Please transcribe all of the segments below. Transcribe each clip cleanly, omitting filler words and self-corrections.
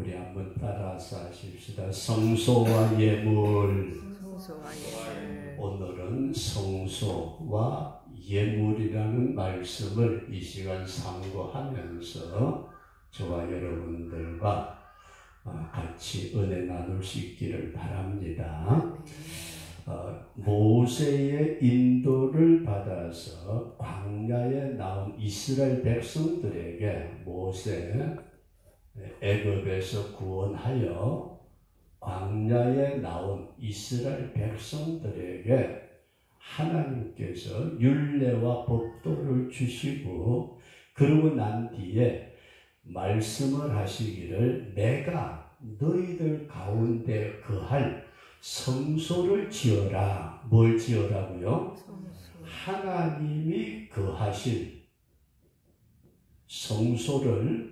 우리 한번 따라서 하십시다. 성소와 예물. 오늘은 성소와 예물이라는 말씀을 이 시간 삼고하면서 저와 여러분들과 같이 은혜 나눌 수 있기를 바랍니다. 모세의 인도를 받아서 광야에 나온 이스라엘 백성들에게 모세 애굽에서 구원하여 광야에 나온 이스라엘 백성들에게 하나님께서 율례와 법도를 주시고 그러고 난 뒤에 말씀을 하시기를 내가 너희들 가운데 거할 성소를 지어라. 뭘 지어라고요? 하나님이 거하실 성소를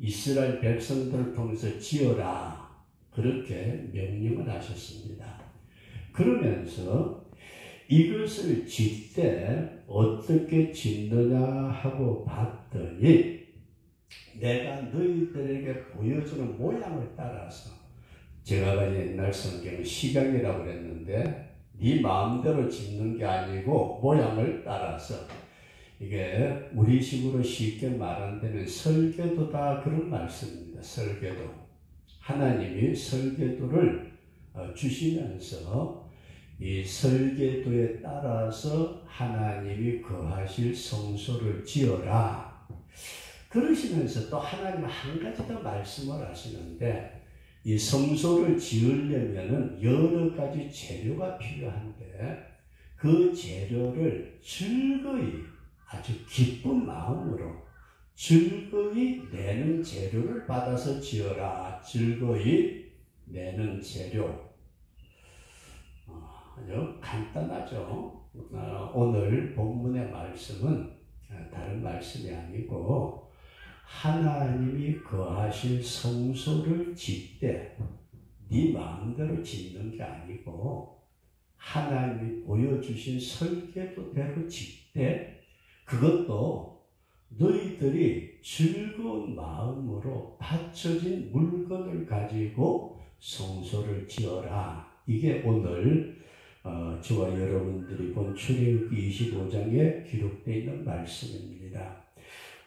이스라엘 백성들을 통해서 지어라. 그렇게 명령을 하셨습니다. 그러면서 이것을 짓되 어떻게 짓느냐 하고 봤더니 내가 너희들에게 보여주는 모양을 따라서 제가 가진 옛날 성경은 시각이라고 그랬는데 네 마음대로 짓는 게 아니고 모양을 따라서 이게 우리식으로 쉽게 말한다면 설계도다 그런 말씀입니다. 설계도. 하나님이 설계도를 주시면서 이 설계도에 따라서 하나님이 거하실 성소를 지어라. 그러시면서 또 하나님 한 가지 더 말씀을 하시는데 이 성소를 지으려면은 여러 가지 재료가 필요한데 그 재료를 즐거이 아주 기쁜 마음으로 즐거이 내는 재료를 받아서 지어라. 즐거이 내는 재료. 아주 간단하죠. 오늘 본문의 말씀은 다른 말씀이 아니고 하나님이 거하실 성소를 짓되 네 마음대로 짓는 게 아니고 하나님이 보여주신 설계도대로 짓되 그것도 너희들이 즐거운 마음으로 바쳐진 물건을 가지고 성소를 지어라. 이게 오늘 저와 여러분들이 본 출애굽기 25장에 기록되어 있는 말씀입니다.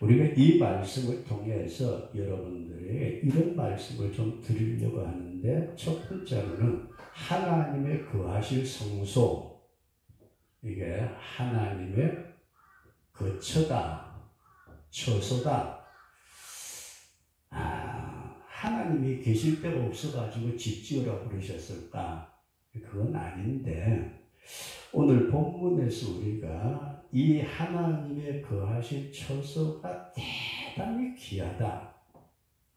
우리가 이 말씀을 통해서 여러분들에게 이런 말씀을 좀 드리려고 하는데 첫 번째로는 하나님의 거하실 성소. 이게 하나님의 거처다, 처소다. 하나님이 계실 데가 없어가지고 집 지으라고 그러셨을까? 그건 아닌데 오늘 본문에서 우리가 이 하나님의 거하실 처소가 대단히 귀하다.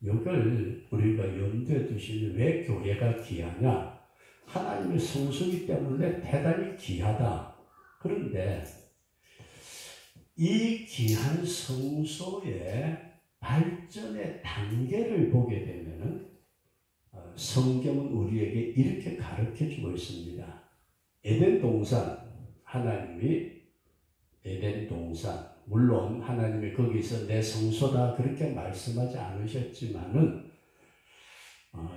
이걸 우리가 염두에 두시면 왜 교회가 귀하냐? 하나님의 성소이기 때문에 대단히 귀하다. 그런데 이 귀한 성소의 발전의 단계를 보게 되면은 성경은 우리에게 이렇게 가르쳐주고 있습니다. 에덴 동산, 하나님이 에덴 동산, 물론 하나님이 거기서 내 성소다 그렇게 말씀하지 않으셨지만은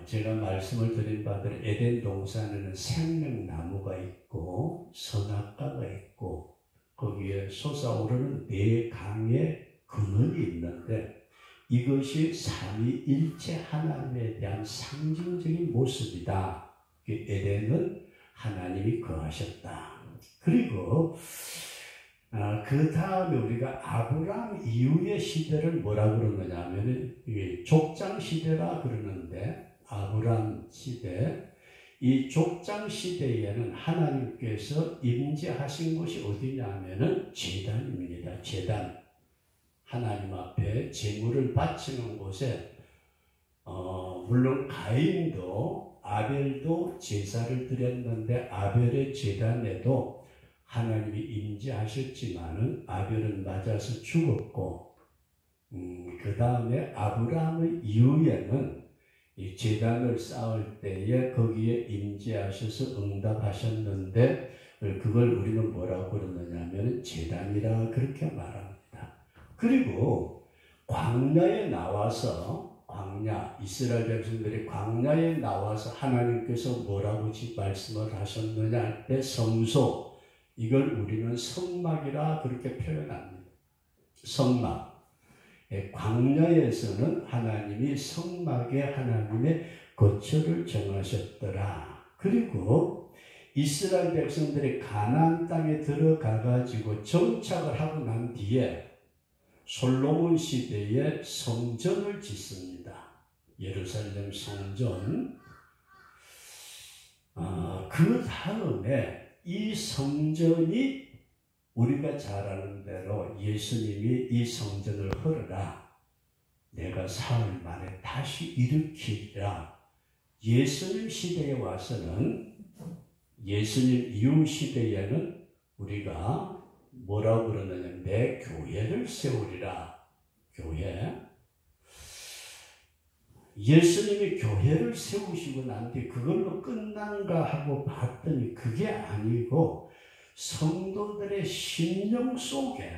제가 말씀을 드린 바대로 에덴 동산에는 생명나무가 있고 선악과가 있고 거기에 솟아오르는 네 강의 근원이 있는데 이것이 삼위일체 하나님에 대한 상징적인 모습이다. 에덴은 하나님이 거하셨다. 그리고 그 다음에 우리가 아브라함 이후의 시대를 뭐라 그러느냐 하면 족장 시대라 그러는데 아브라함 시대, 이 족장 시대에는 하나님께서 임재하신 곳이 어디냐 하면은 제단입니다. 제단. 하나님 앞에 제물을 바치는 곳에 물론 가인도 아벨도 제사를 드렸는데 아벨의 제단에도 하나님이 임재하셨지만은 아벨은 맞아서 죽었고 그 다음에 아브라함의 이후에는 이 제단을 쌓을 때에 거기에 임재하셔서 응답하셨는데 그걸 우리는 뭐라고 그러느냐 하면 제단이라 그렇게 말합니다. 그리고 광야에 나와서 광야, 이스라엘 백성들이 광야에 나와서 하나님께서 뭐라고 말씀을 하셨느냐 할 때 성소, 이걸 우리는 성막이라 그렇게 표현합니다. 성막. 광야에서는 하나님이 성막에 하나님의 거처를 정하셨더라. 그리고 이스라엘 백성들이 가나안 땅에 들어가 가지고 정착을 하고 난 뒤에 솔로몬 시대에 성전을 짓습니다. 예루살렘 성전. 그 다음에 이 성전이 우리가 잘 아는 대로 예수님이 이 성전을 헐어라. 내가 사흘 만에 다시 일으키리라. 예수님 시대에 와서는, 예수님 이후 시대에는 우리가 뭐라고 그러느냐, 내 교회를 세우리라. 교회. 예수님이 교회를 세우시고 난 뒤 그걸로 끝난가 하고 봤더니 그게 아니고 성도들의 심령 속에,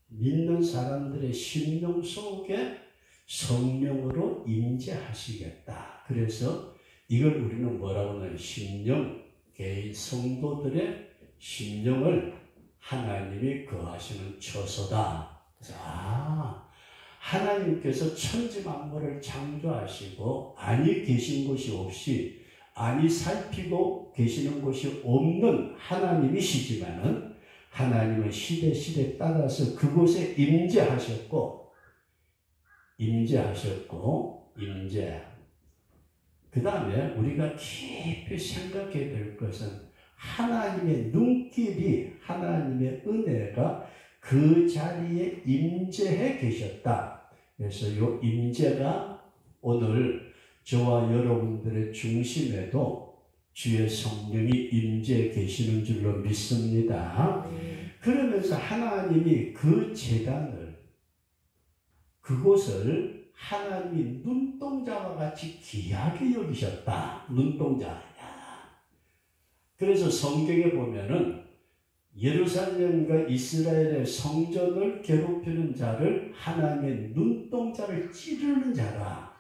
믿는 사람들의 심령 속에 성령으로 임재하시겠다. 그래서 이걸 우리는 뭐라고 하냐면 심령, 개인 성도들의 심령을 하나님이 거하시는 처소다. 하나님께서 천지 만물을 창조하시고 아니 계신 곳이 없이, 아니 살피고 계시는 곳이 없는 하나님이시지만은 하나님은 시대 따라서 그곳에 임재하셨고 그 다음에 우리가 깊이 생각해야 될 것은 하나님의 눈길이, 하나님의 은혜가 그 자리에 임재해 계셨다. 그래서 이 임재가 오늘 저와 여러분들의 중심에도 주의 성령이 임재해 계시는 줄로 믿습니다. 그러면서 하나님이 그 제단을, 그곳을 하나님이 눈동자와 같이 귀하게 여기셨다. 눈동자. 그래서 성경에 보면은 예루살렘과 이스라엘의 성전을 괴롭히는 자를 하나님의 눈동자를 찌르는 자라,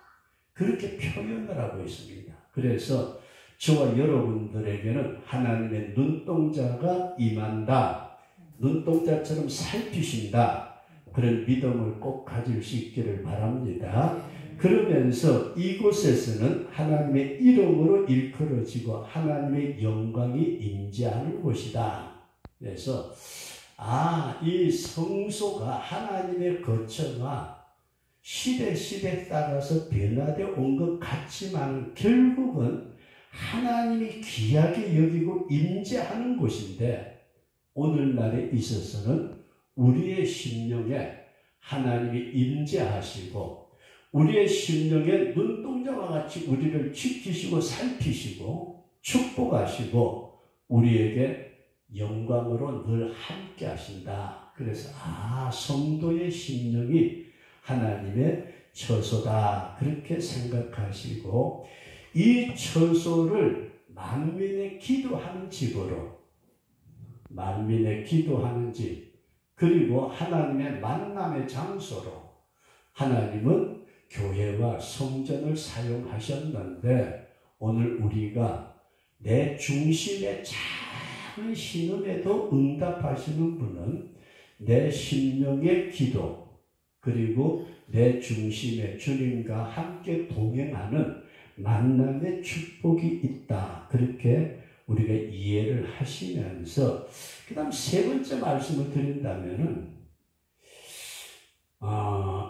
그렇게 표현을 하고 있습니다. 그래서 저와 여러분들에게는 하나님의 눈동자가 임한다, 눈동자처럼 살피신다, 그런 믿음을 꼭 가질 수 있기를 바랍니다. 그러면서 이곳에서는 하나님의 이름으로 일컬어지고 하나님의 영광이 임재하는 곳이다. 그래서 이 성소가 하나님의 거처가 시대 따라서 변화되어 온 것 같지만 결국은 하나님이 귀하게 여기고 임재하는 곳인데, 오늘날에 있어서는 우리의 심령에 하나님이 임재하시고 우리의 심령에 눈동자와 같이 우리를 지키시고 살피시고 축복하시고 우리에게 영광으로 늘 함께 하신다. 그래서 성도의 심령이 하나님의 처소다, 그렇게 생각하시고 이 처소를 만민의 기도하는 집으로, 만민의 기도하는 집, 그리고 하나님의 만남의 장소로 하나님은 교회와 성전을 사용하셨는데, 오늘 우리가 내 중심의 작은 신음에도 응답하시는 분은 내 심령의 기도, 그리고 내 중심의 주님과 함께 동행하는 만남의 축복이 있다, 그렇게 우리가 이해를 하시면서, 그 다음 세 번째 말씀을 드린다면은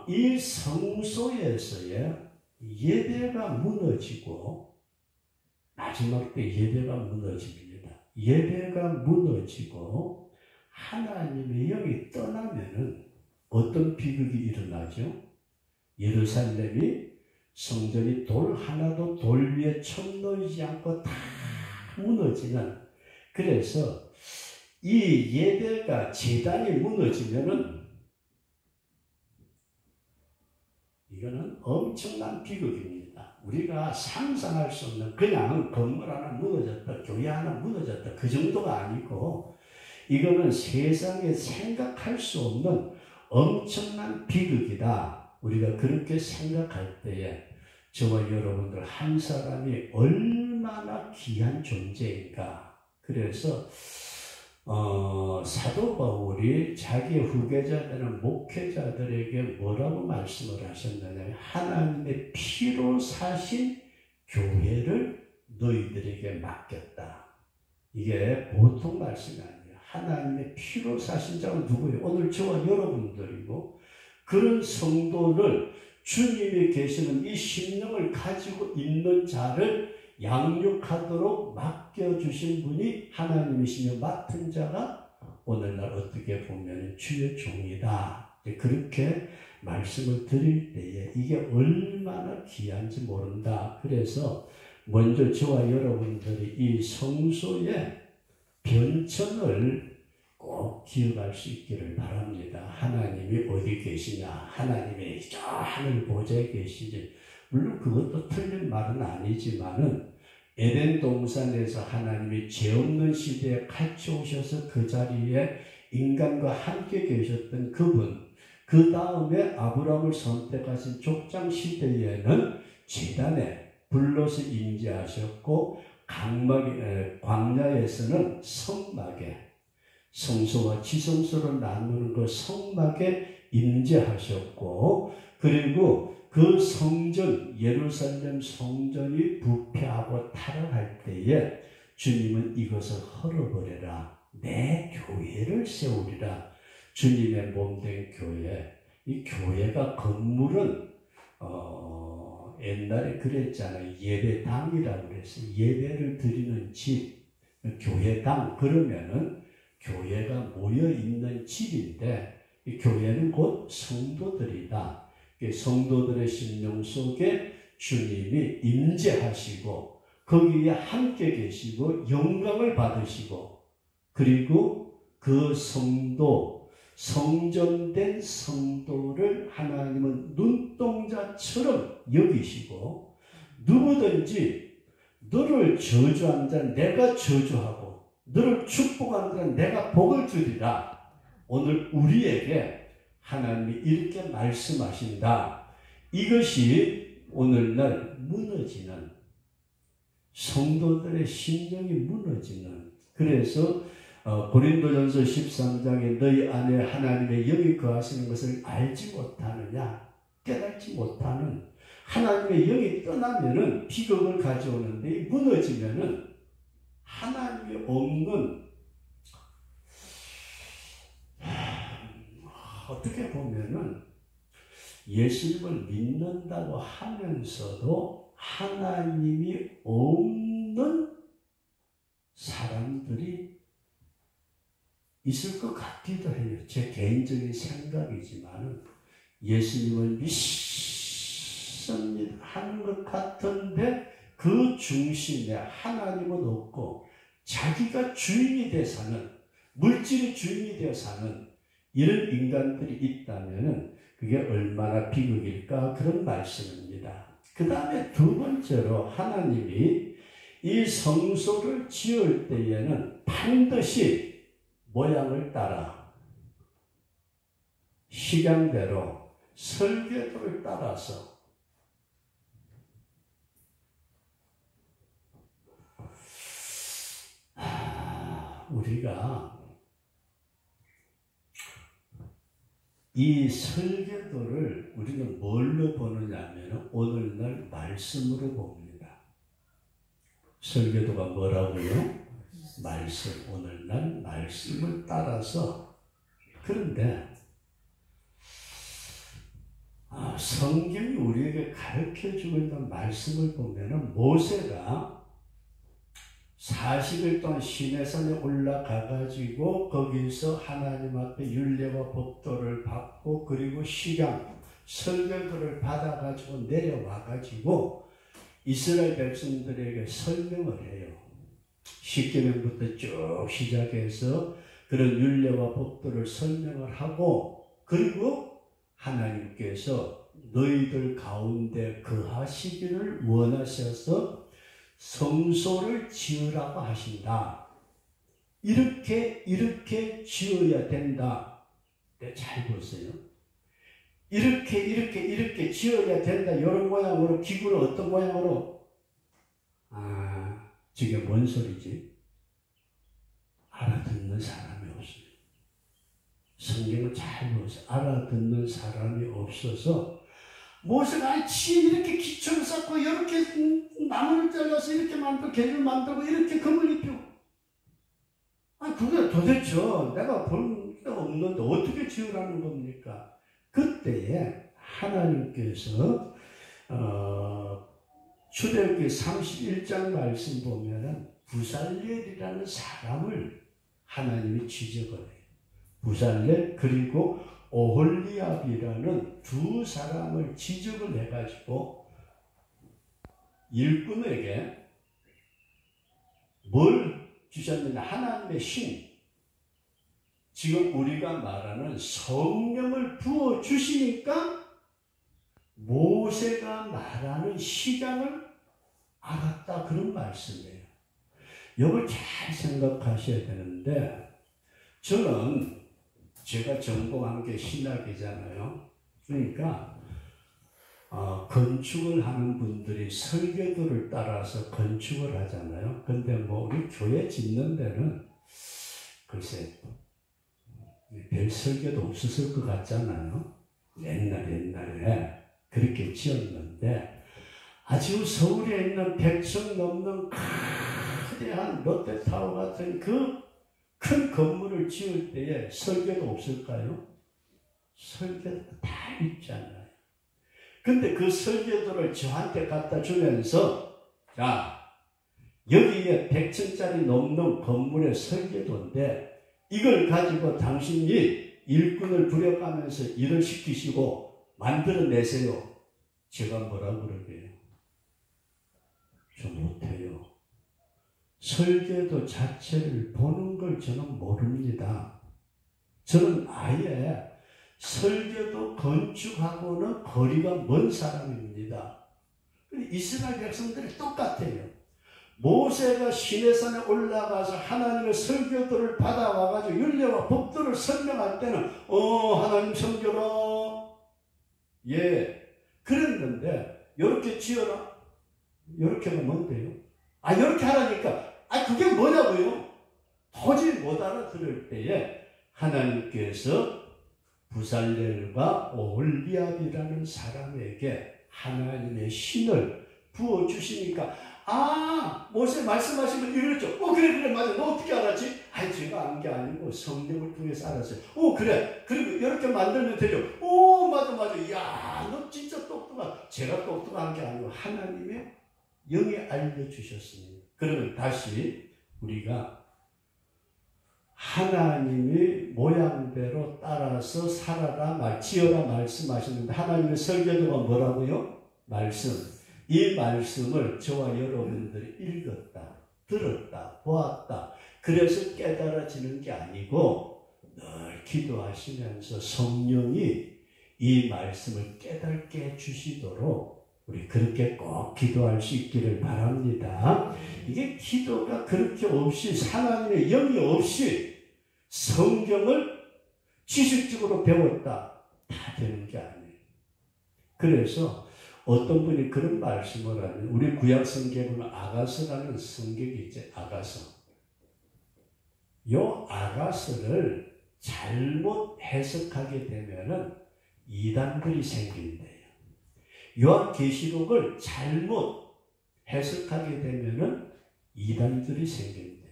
이 성소에서의 예배가 무너지고, 마지막 때 예배가 무너집니다. 예배가 무너지고 하나님의 영이 떠나면은 어떤 비극이 일어나죠? 예루살렘이, 성전이 돌 하나도 돌 위에 천 놓이지 않고 다 무너지는, 그래서 이 예배가, 제단이 무너지면은 이거는 엄청난 비극입니다. 우리가 상상할 수 없는, 그냥 건물 하나 무너졌다, 교회 하나 무너졌다, 그 정도가 아니고 이거는 세상에 생각할 수 없는 엄청난 비극이다. 우리가 그렇게 생각할 때에 저와 여러분들 한 사람이 얼마나 귀한 존재인가. 그래서 사도 바울이 자기 후계자들은 목회자들에게 뭐라고 말씀을 하셨느냐. 하나님의 피로 사신 교회를 너희들에게 맡겼다. 이게 보통 말씀이 아니에요. 하나님의 피로 사신 자가 누구예요? 오늘 저와 여러분들이고, 그런 성도를 주님이 계시는 이 심령을 가지고 있는 자를 양육하도록 맡겨주신 분이 하나님이시며 맡은 자가 오늘날 어떻게 보면 주의 종이다. 그렇게 말씀을 드릴 때에 이게 얼마나 귀한지 모른다. 그래서 먼저 저와 여러분들이 이 성소의 변천을 꼭 기억할 수 있기를 바랍니다. 하나님이 어디 계시냐? 하나님이 저 하늘 보좌에 계시지. 물론 그것도 틀린 말은 아니지만은 에덴 동산에서 하나님이 죄 없는 시대에 같이 오셔서 그 자리에 인간과 함께 계셨던 그분, 그 다음에 아브라함을 선택하신 족장 시대에는 제단에 불러서 임재하셨고, 광야에서는 성막에, 성소와 지성소를 나누는 그 성막에 임재하셨고, 그리고 그 성전, 예루살렘 성전이 부패하고 타락할 때에 주님은 이것을 헐어버려라. 내 교회를 세우리라. 주님의 몸된 교회. 이 교회가 건물은 옛날에 그랬잖아요. 예배당이라고 그래서 예배를 드리는 집, 교회당. 그러면은 교회가 모여 있는 집인데, 이 교회는 곧 성도들이다. 성도들의 심령 속에 주님이 임재하시고 거기에 함께 계시고 영광을 받으시고, 그리고 그 성도, 성전된 성도를 하나님은 눈동자처럼 여기시고, 누구든지 너를 저주한 자는 내가 저주하고 너를 축복한 자는 내가 복을 주리라. 오늘 우리에게 하나님이 이렇게 말씀하신다. 이것이 오늘날 무너지는, 성도들의 심령이 무너지는, 그래서 고린도전서 13장에 너희 안에 하나님의 영이 거하시는 것을 알지 못하느냐, 깨닫지 못하는, 하나님의 영이 떠나면은 비극을 가져오는데, 무너지면은 하나님이 없는, 어떻게 보면은 예수님을 믿는다고 하면서도 하나님이 없는 사람들이 있을 것 같기도 해요. 제 개인적인 생각이지만 예수님을 믿습니다 하는 것 같은데 그 중심에 하나님은 없고 자기가 주인이 되어 사는, 물질이 주인이 되어 사는 이런 인간들이 있다면 그게 얼마나 비극일까, 그런 말씀입니다. 그 다음에 두 번째로 하나님이 이 성소를 지을 때에는 반드시 모양을 따라 식양대로 설계도를 따라서 우리가 이 설계도를 우리는 뭘로 보느냐 하면 오늘날 말씀으로 봅니다. 설계도가 뭐라고요? 말씀. 오늘날 말씀을 따라서. 그런데 성경이 우리에게 가르쳐주고 있는 말씀을 보면 모세가 40일 동안 시내산에 올라가가지고 거기서 하나님 앞에 율례와 법도를 받고 그리고 식양, 설명도를 받아가지고 내려와가지고 이스라엘 백성들에게 설명을 해요. 십계명부터 쭉 시작해서 그런 율례와 법도를 설명을 하고, 그리고 하나님께서 너희들 가운데 거하시기를 원하셔서 성소를 지으라고 하신다. 이렇게 지어야 된다. 잘 보세요. 이렇게 지어야 된다. 이런 모양으로, 기구는 어떤 모양으로? 저게 뭔 소리지? 알아듣는 사람이 없어요. 성경을 잘 보세요. 알아듣는 사람이 없어서 모세가 이렇게 기초를 쌓고 이렇게 나무를 잘라서 이렇게 만들고 개를 만들고 이렇게 금을 입히고 그게 도대체 내가 볼 데가 없는데 어떻게 지으라는 겁니까? 그때에 하나님께서 출애굽기 31장 말씀 보면은 부살렐이라는 사람을 하나님이 지적을 해요. 부살렐 그리고 오홀리압이라는 두 사람을 지적을 해가지고 일꾼에게 뭘 주셨느냐? 하나님의 신, 지금 우리가 말하는 성령을 부어 주시니까 모세가 말하는 시장을 알았다, 그런 말씀이에요. 이걸 잘 생각하셔야 되는데, 저는 제가 전공한 게 신학이잖아요. 그러니까 건축을 하는 분들이 설계도를 따라서 건축을 하잖아요. 근데 우리 교회 짓는 데는 글쎄 별 설계도 없었을 것 같잖아요. 옛날에 그렇게 지었는데, 아주 서울에 있는 100층 넘는 거대한 롯데타워 같은 그 큰 건물을 지을 때에 설계도 없을까요? 설계도 다 있잖아요. 근데 그 설계도를 저한테 갖다 주면서, 자, 여기에 100층짜리 넘는 건물의 설계도인데 이걸 가지고 당신이 일꾼을 부려가면서 일을 시키시고 만들어내세요. 제가 뭐라 그러게요? 저 못해요. 설계도 자체를 보는 걸 저는 모릅니다. 저는 아예 설계도 건축하고는 거리가 먼 사람입니다. 이스라엘 백성들이 똑같아요. 모세가 시내산에 올라가서 하나님의 설교도를 받아와가지고 율례와 법도를 설명할 때는 하나님 섬겨라, 예, 그랬는데 이렇게 지어라, 이렇게가 뭔데요? 이렇게 하라니까 그게 뭐냐고요? 도저히 못 알아들을 때에 하나님께서 부살렐과 오홀리압이라는 사람에게 하나님의 신을 부어주시니까, 모세 말씀하신 거 이랬죠. 그래, 맞아. 너 어떻게 알았지? 제가 안 게 아니고 성령을 통해서 알았어요. 그래. 그리고 이렇게 만들면 되죠. 맞아. 야, 너 진짜 똑똑한. 제가 똑똑한 게 아니고 하나님의 영이 알려주셨습니다. 그러면 다시 우리가 하나님의 모양대로 따라서 살아라, 지어라 말씀하시는데, 하나님의 설계도가 뭐라고요? 말씀. 이 말씀을 저와 여러분들이 읽었다, 들었다, 보았다, 그래서 깨달아지는 게 아니고 늘 기도하시면서 성령이 이 말씀을 깨닫게 해주시도록 우리 그렇게 꼭 기도할 수 있기를 바랍니다. 이게 기도가 그렇게 없이, 하나님의 영이 없이 성경을 지식적으로 배웠다 다 되는 게 아니에요. 그래서 어떤 분이 그런 말씀을 하면, 우리 구약 성경에 보면 아가서라는 성경이 있죠. 아가서. 요 아가서를 잘못 해석하게 되면은 이단들이 생긴대요. 요한계시록을 잘못 해석하게 되면은 이단들이 생긴대요.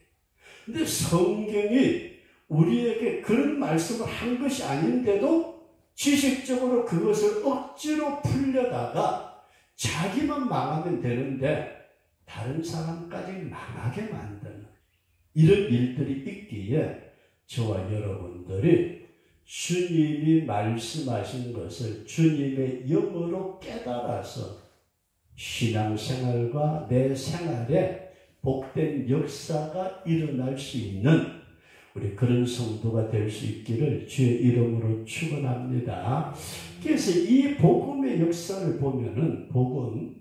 근데 성경이 우리에게 그런 말씀을 한 것이 아닌데도 지식적으로 그것을 억지로 풀려다가 자기만 망하면 되는데 다른 사람까지 망하게 만드는 이런 일들이 있기에, 저와 여러분들이 주님이 말씀하신 것을 주님의 영으로 깨달아서 신앙생활과 내 생활에 복된 역사가 일어날 수 있는 우리 그런 성도가 될 수 있기를 주의 이름으로 축원합니다. 그래서 이 복음의 역사를 보면은, 복음,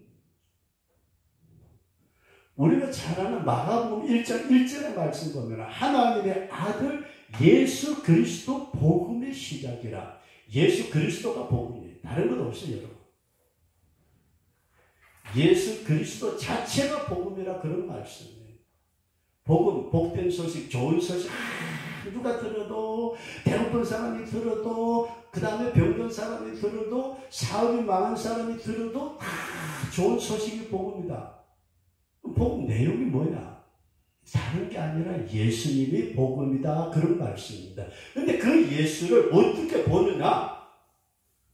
우리가 잘 아는 마가복음 1장 1절의 말씀 보면 하나님의 아들 예수 그리스도 복음의 시작이라. 예수 그리스도가 복음이에요. 다른 것 없어요, 여러분. 예수 그리스도 자체가 복음이라 그런 말씀이에요. 복음, 복된 소식, 좋은 소식, 누가 들어도, 배고픈 사람이 들어도, 그 다음에 병든 사람이 들어도, 사업이 망한 사람이 들어도 다 좋은 소식이 복음이다. 복음 내용이 뭐냐? 다른 게 아니라 예수님이 복음이다, 그런 말씀입니다. 근데 그 예수를 어떻게 보느냐?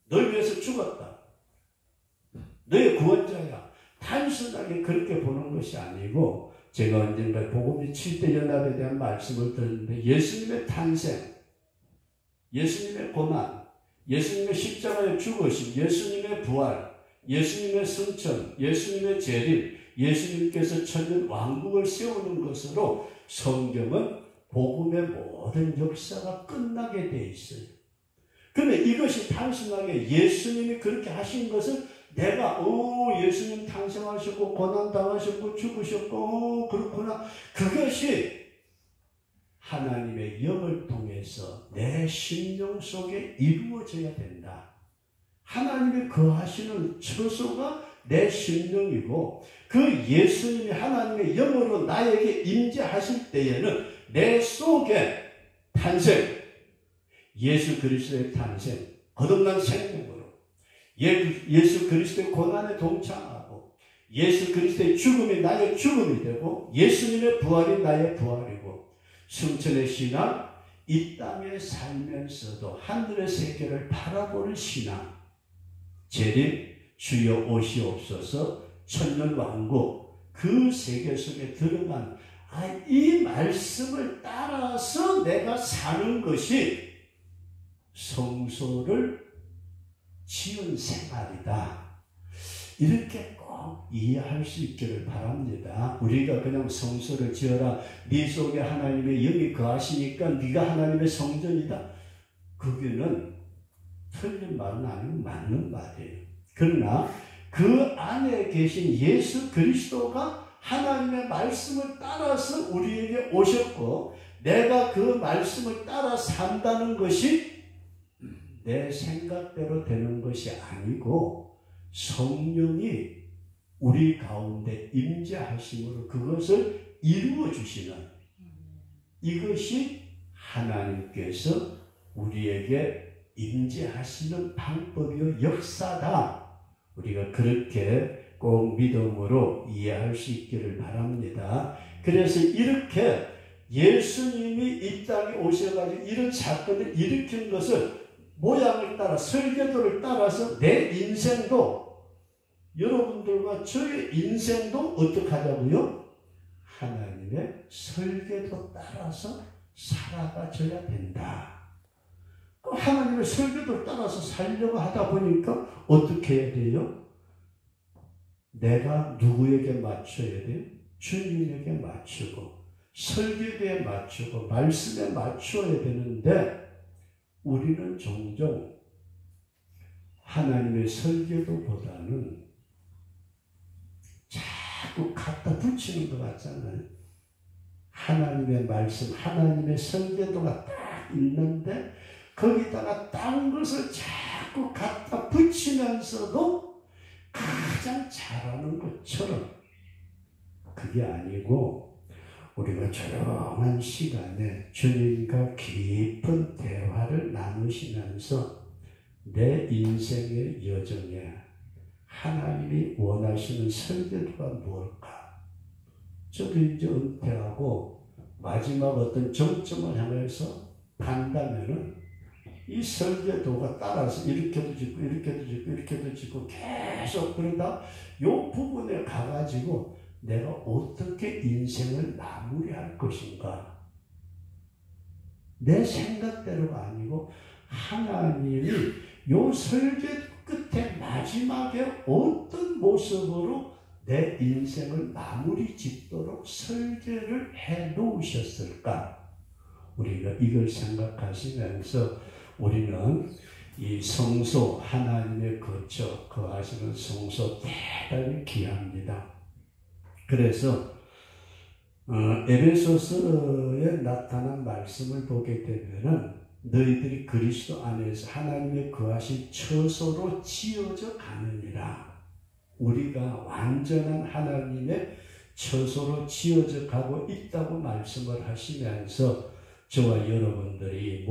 널 위해서 죽었다. 너의 구원자야. 단순하게 그렇게 보는 것이 아니고, 제가 언젠가 복음이 7대 연합에 대한 말씀을 들었는데, 예수님의 탄생, 예수님의 고난, 예수님의 십자가에 죽으심, 예수님의 부활, 예수님의 승천, 예수님의 재림, 예수님께서 천년 왕국을 세우는 것으로 성경은 복음의 모든 역사가 끝나게 돼 있어요. 그런데 이것이 단순하게 예수님이 그렇게 하신 것을 내가 예수님 탄생하셨고 고난당하셨고 죽으셨고 그렇구나, 그것이 하나님의 영을 통해서 내 심령 속에 이루어져야 된다. 하나님이 거하시는 처소가 내 심령이고, 그 예수님이 하나님의 영으로 나에게 임재하실 때에는 내 속에 탄생, 예수 그리스도의 탄생, 거듭난 생명으로 예수 그리스도의 고난에 동참하고, 예수 그리스도의 죽음이 나의 죽음이 되고, 예수님의 부활이 나의 부활이고, 승천의 신앙, 이 땅에 살면서도 하늘의 세계를 바라보는 신앙, 재림, 주여 오시옵소서, 천년 왕국, 그 세계 속에 들어간 이 말씀을 따라서 내가 사는 것이 성소를 지은 생활이다. 이렇게 꼭 이해할 수 있기를 바랍니다. 우리가 그냥 성소를 지어라, 네 속에 하나님의 영이 거하시니까 네가 하나님의 성전이다, 그게는 틀린 말은 아니고 맞는 말이에요. 그러나 그 안에 계신 예수 그리스도가 하나님의 말씀을 따라서 우리에게 오셨고, 내가 그 말씀을 따라 산다는 것이 내 생각대로 되는 것이 아니고 성령이 우리 가운데 임재하심으로 그것을 이루어 주시는, 이것이 하나님께서 우리에게 임재하시는 방법이요 역사다. 우리가 그렇게 꼭 믿음으로 이해할 수 있기를 바랍니다. 그래서 이렇게 예수님이 이 땅에 오셔가지고 이런 사건을 일으킨 것을 모양을 따라, 설계도를 따라서 내 인생도, 여러분들과 저의 인생도 어떻게 하자고요? 하나님의 설계도 따라서 살아가줘야 된다. 하나님의 설계도를 따라서 살려고 하다 보니까 어떻게 해야 돼요? 내가 누구에게 맞춰야 돼요? 주님에게 맞추고, 설계도에 맞추고, 말씀에 맞춰야 되는데, 우리는 종종 하나님의 설계도보다는 자꾸 갖다 붙이는 것 같잖아요. 하나님의 말씀, 하나님의 설계도가 딱 있는데 거기다가 딴 것을 자꾸 갖다 붙이면서도 가장 잘하는 것처럼, 그게 아니고 우리가 조용한 시간에 주님과 깊은 대화를 나누시면서 내 인생의 여정에 하나님이 원하시는 설계도가 무엇일까? 저도 이제 은퇴하고 마지막 어떤 정점을 향해서 간다면은 이 설계도가 따라서 이렇게도 짓고 이렇게도 짓고 이렇게도 짓고 계속 그러다 요 부분에 가가지고 내가 어떻게 인생을 마무리할 것인가, 내 생각대로가 아니고 하나님이 요 설계도 끝에 마지막에 어떤 모습으로 내 인생을 마무리 짓도록 설계를 해 놓으셨을까? 우리가 이걸 생각하시면서 우리는 이 성소, 하나님의 거처, 거하시는 성소 대단히 귀합니다. 그래서 에베소서에 나타난 말씀을 보게 되면은 너희들이 그리스도 안에서 하나님의 거하신 처소로 지어져 가느니라. 우리가 완전한 하나님의 처소로 지어져 가고 있다고 말씀을 하시면서 저와 여러분들이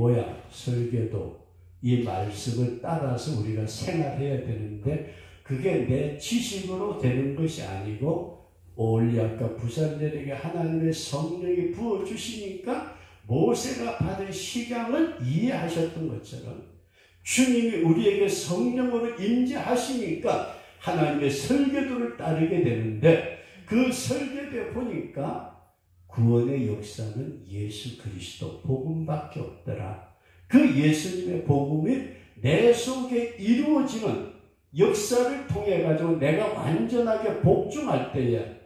설계도 이 말씀을 따라서 우리가 생활해야 되는데 그게 내 지식으로 되는 것이 아니고 오늘 아까 부산들에게 하나님의 성령이 부어주시니까 모세가 받은 식양을 이해하셨던 것처럼 주님이 우리에게 성령으로 임재하시니까 하나님의 설계도를 따르게 되는데 그 설계도에 보니까 구원의 역사는 예수 그리스도 복음밖에 없더라. 그 예수님의 복음이 내 속에 이루어지는 역사를 통해 가지고 내가 완전하게 복종할 때에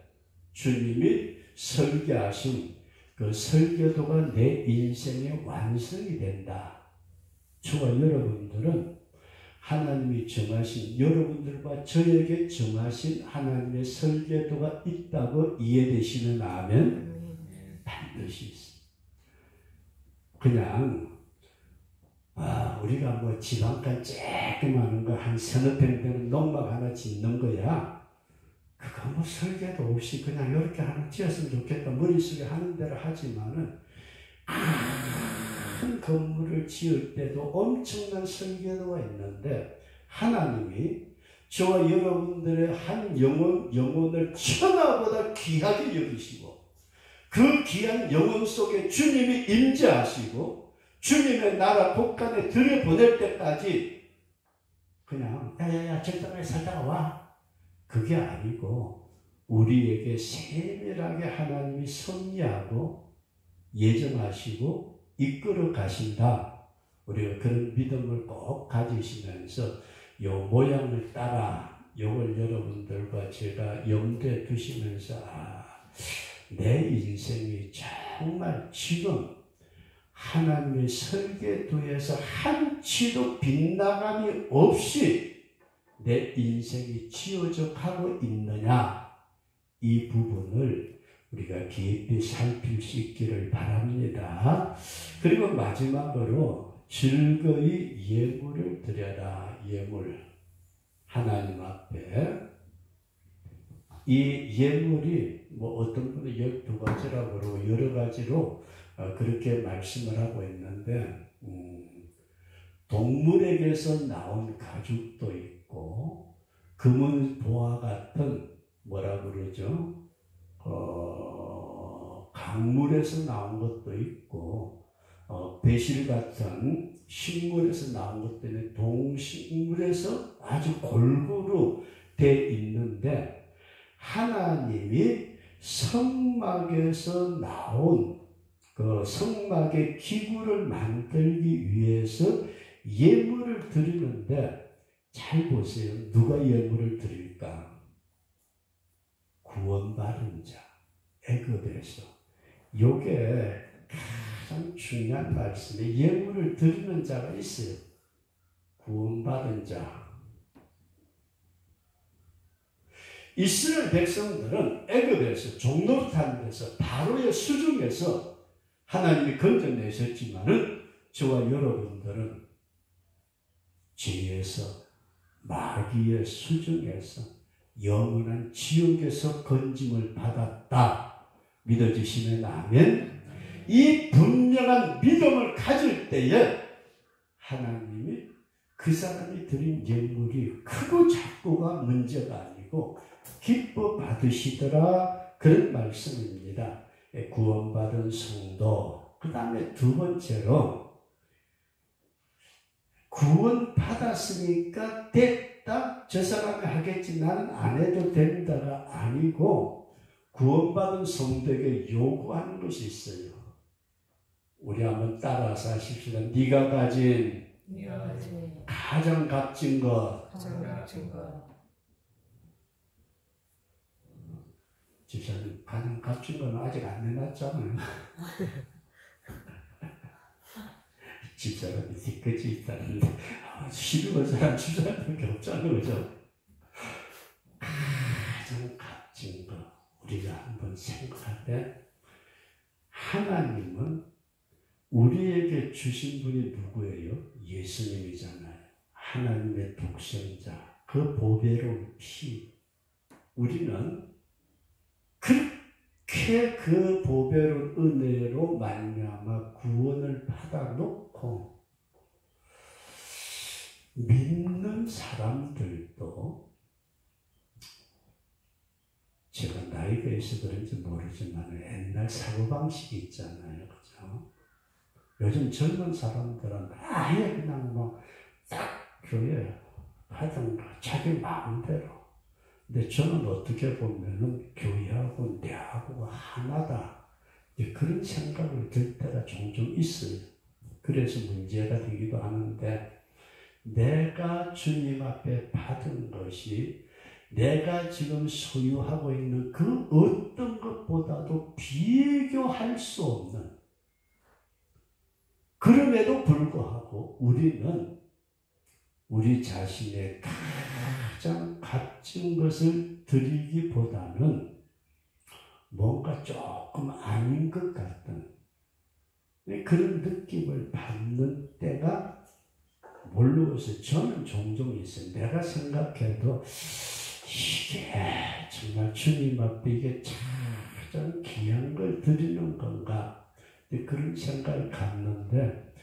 주님이 설계하신 그 설계도가 내 인생의 완성이 된다. 저와 여러분들은 하나님이 정하신, 여러분들과 저에게 정하신 하나님의 설계도가 있다고 이해되시는 아멘? 반드시 있습니다. 그냥 우리가 지방간 쬐끔하는 거 한 서너 평 되는 농막 하나 짓는 거야. 그거 설계도 없이 그냥 이렇게 하나 지었으면 좋겠다. 머릿속에 하는 대로 하지만은 큰 건물을 지을 때도 엄청난 설계도가 있는데 하나님이 저와 여러분들의 한 영혼을 천하보다 귀하게 여기시고 그 귀한 영혼 속에 주님이 임재하시고 주님의 나라 복간에 들여보낼 때까지 그냥 야야야 적당하게 살다가 와. 그게 아니고 우리에게 세밀하게 하나님이 섭리하고 예정하시고 이끌어 가신다. 우리가 그런 믿음을 꼭 가지시면서 요 모양을 따라 요걸 여러분들과 제가 염두에 두시면서 내 인생이 정말 지금 하나님의 설계도에서 한치도 빗나감이 없이 내 인생이 지어져 가고 있느냐, 이 부분을 우리가 깊이 살필 수 있기를 바랍니다. 그리고 마지막으로 즐거이 예물을 드려라. 예물. 하나님 앞에 이 예물이 어떤 분은 12가지라고 그러고 여러 가지로 그렇게 말씀을 하고 있는데 동물에게서 나온 가죽도 있고 금은 보화 같은 뭐라 그러죠? 강물에서 나온 것도 있고 배실 같은 식물에서 나온 것도 있는데 동식물에서 아주 골고루 돼 있는데 하나님이 성막에서 나온 그 성막의 기구를 만들기 위해서 예물을 드리는데 잘 보세요. 누가 예물을 드릴까? 구원받은 자, 애굽에서. 요게 가장 중요한 말씀에 예물을 드리는 자가 있어요. 구원받은 자. 이스라엘 백성들은 애굽에서 종노릇하는 데서 바로의 수중에서 하나님이 건져내셨지만은 저와 여러분들은 죄에서 마귀의 수중에서 영원한 지옥에서 건짐을 받았다. 믿어지시면 아멘. 이 분명한 믿음을 가질 때에 하나님이 그 사람이 드린 예물이 크고 작고가 문제가 아니고 기뻐 받으시더라. 그런 말씀입니다. 구원받은 성도. 그 다음에 두 번째로 구원 받았으니까 됐다. 저 사람이 하겠지. 나는 안 해도 된다가 아니고 구원받은 성도에게 요구하는 것이 있어요. 우리 한번 따라서 하십시다. 네가 가진 가장 값진 것. 집사님, 가장 값진 건 아직 안 내놨잖아요. 집사람이 뒤끝이 있다는데 12월 사람 집사람밖에 없잖아요. 그죠? 가장 값진 것 우리가 한번 생각할 때 하나님은 우리에게 주신 분이 누구예요? 예수님이잖아요. 하나님의 독생자, 그 보배로운 피. 우리는 그렇게 그 보배로운 은혜로 말미암아 구원을 받아놓고 믿는 사람들도, 제가 나이가 있어서 그런지 모르지만 옛날 사고방식이 있잖아요. 그죠? 요즘 젊은 사람들은 아예 그냥 딱 교회 하든가 자기 마음대로. 근데 저는 어떻게 보면은 교회하고 내하고 하나다, 그런 생각을 들 때가 종종 있어요. 그래서 문제가 되기도 하는데, 내가 주님 앞에 받은 것이 내가 지금 소유하고 있는 그 어떤 것보다도 비교할 수 없는, 그럼에도 불구하고 우리는 우리 자신의 가장 값진 것을 드리기보다는 뭔가 조금 아닌 것 같은 그런 느낌을 받는 때가 몰라서 저는 종종 있어요. 내가 생각해도 이게 정말 주님 앞에 이게 가장 귀한 걸 드리는 건가, 그런 생각을 갖는데,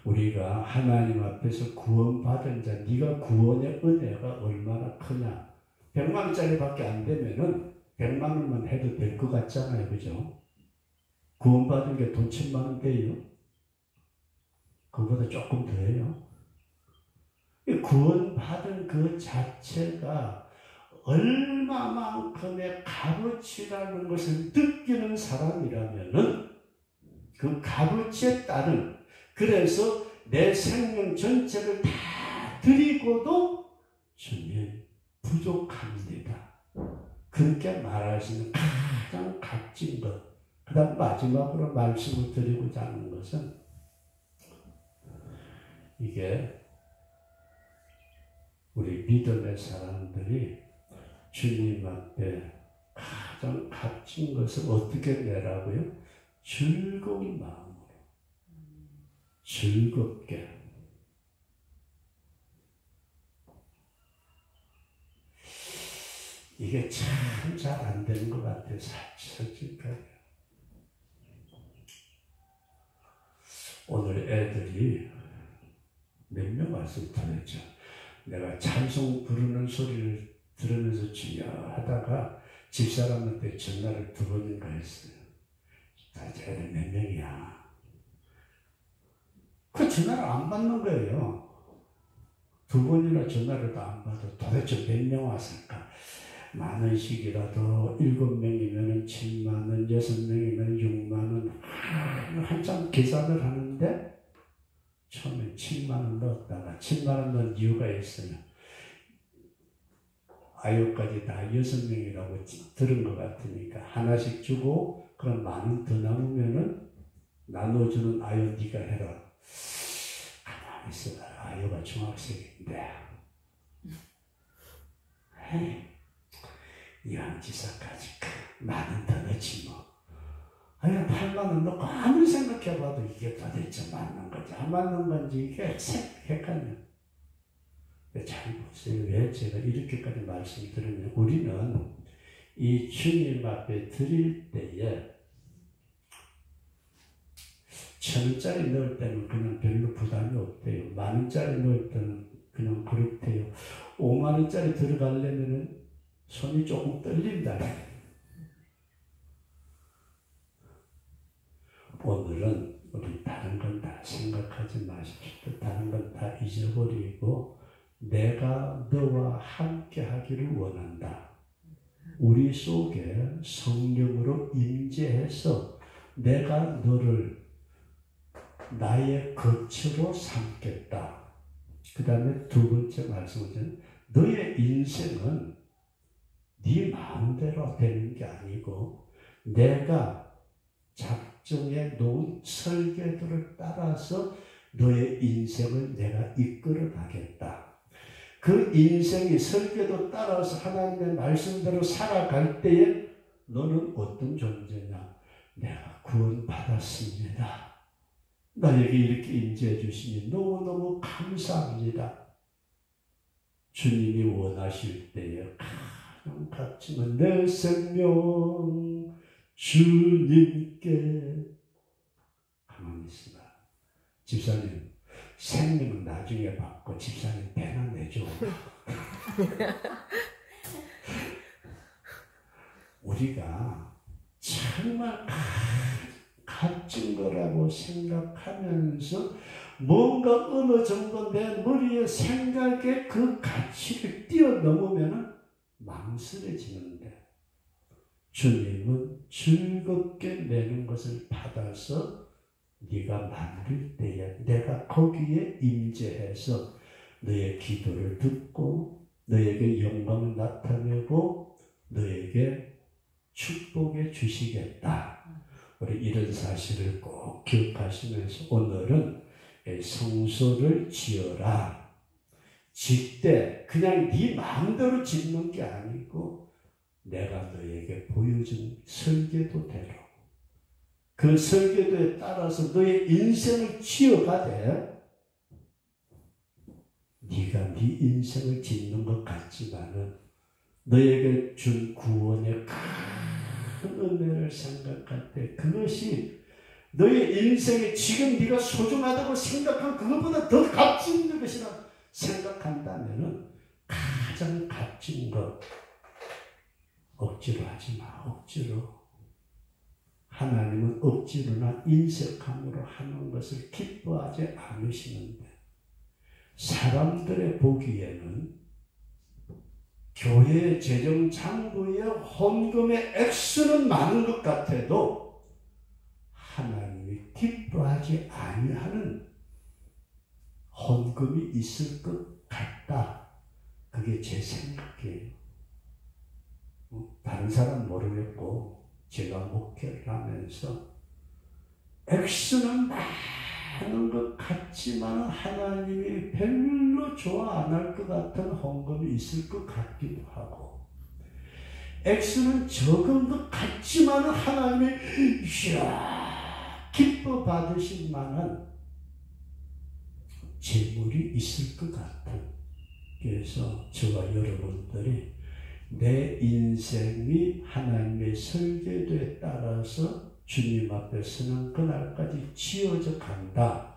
우리가 하나님 앞에서 구원받은 자, 네가 구원의 은혜가 얼마나 크냐. 100만 원짜리밖에 안 되면은 100만 원만 해도 될 것 같잖아요. 그죠? 구원받은 게 돈 1000만 원 돼요. 그거보다 조금 더해요. 구원받은 그 자체가 얼마만큼의 값어치라는 것을 느끼는 사람이라면은 그 값어치에 따른, 그래서 내 생명 전체를 다 드리고도 주님 부족합니다, 그렇게 말하시는 가장 값진 것. 그 다음 마지막으로 말씀을 드리고자 하는 것은, 이게 우리 믿음의 사람들이 주님 앞에 가장 값진 것을 어떻게 내라고요? 즐거운 마음으로, 즐겁게. 이게 참 잘 안 되는 것 같아요. 솔직하게. 오늘 애들이 몇 명 왔을 터였죠. 내가 찬송 부르는 소리를 들으면서 주여 하다가 집사람한테 전화를 2번인가 했어요. 애들 몇 명이야? 그 전화를 안 받는 거예요. 2번이나 전화를 안 받아. 도대체 몇 명 왔을까? 많은식이라도 7명이면 7만원, 6명이면 6만원. 한참 계산을 하는데, 처음에 7만원 넣었다가 7만원 넣은 이유가 있어요. 아이까지 다 6명이라고 들은 것 같으니까 하나씩 주고, 그럼 만원 더 남으면은 나눠주는 아유 네가 해라. 가만히 있어라. 아유가 중학생인데. 에이, 이왕지사까지 만원 더 넣지 뭐. 아유 8만원 넣고 아무리 생각해봐도 이게 도대체 맞는 건지 안 맞는 건지 이게 헷갈려. 잘 보세요. 왜 제가 이렇게까지 말씀드리면, 우리는 이 주님 앞에 드릴 때에 1000원짜리 넣을 때는 그냥 별로 부담이 없대요. 만원짜리 넣을 때는 그냥 그렇대요. 5만원짜리 들어가려면 손이 조금 떨린다. 오늘은 우리 다른 건 다 생각하지 마십시오. 다른 건 다 잊어버리고 내가 너와 함께 하기를 원한다. 우리 속에 성령으로 임재해서 내가 너를 나의 거처로 삼겠다. 그 다음에 2번째 말씀은, 너의 인생은 네 마음대로 되는 게 아니고 내가 작정해 놓은 설계도를 따라서 너의 인생을 내가 이끌어 가겠다. 그 인생이 설계도 따라서 하나님의 말씀대로 살아갈 때에 너는 어떤 존재냐? 내가 구원받았습니다. 나에게 이렇게 임재해 주시니 너무너무 감사합니다. 주님이 원하실 때에 가장 값지만 내 생명 주님께. 가만히 있어봐. 집사님, 생명은 나중에 받고 집사님 배나 내줘. 우리가 정말 값진 거라고 생각하면서 뭔가 어느 정도 내 머리에 생각에 그 가치를 뛰어넘으면 망설여지는데, 주님은 즐겁게 내는 것을 받아서 네가 만들 때에 내가 거기에 임재해서 너의 기도를 듣고 너에게 영광을 나타내고 너에게 축복해 주시겠다. 우리 이런 사실을 꼭 기억하시면서 오늘은 성소를 지어라. 짓되 그냥 네 마음대로 짓는 게 아니고 내가 너에게 보여준 설계도대로 그 설계도에 따라서 너의 인생을 지어가되, 네가 네 인생을 짓는 것 같지만은 너에게 준 구원의 큰 은혜를 생각할 때 그것이 너의 인생에 지금 네가 소중하다고 생각한 그것보다 더 값진 있는 것이라 생각한다면 가장 값진 것 억지로 하지 마. 억지로. 하나님은 억지로나 인색함으로 하는 것을 기뻐하지 않으시는데, 사람들의 보기에는 교회 재정 장부의 헌금의 액수는 많은 것 같아도 하나님이 기뻐하지 아니하는 헌금이 있을 것 같다. 그게 제 생각이에요. 다른 사람 모르겠고 제가 목회를 하면서 액수는 많은 것 같지만 하나님이 별로 좋아 안 할 것 같은 헌금이 있을 것 같기도 하고, 액수는 적은 것 같지만 하나님이 이야 기뻐 받으실 만한 재물이 있을 것 같은. 그래서 저와 여러분들이 내 인생이 하나님의 설계도에 따라서 주님 앞에 서는 그날까지 지어져 간다.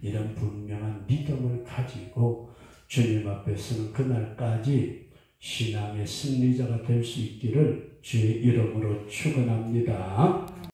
이런 분명한 믿음을 가지고 주님 앞에 서는 그날까지 신앙의 승리자가 될 수 있기를 주의 이름으로 축원합니다.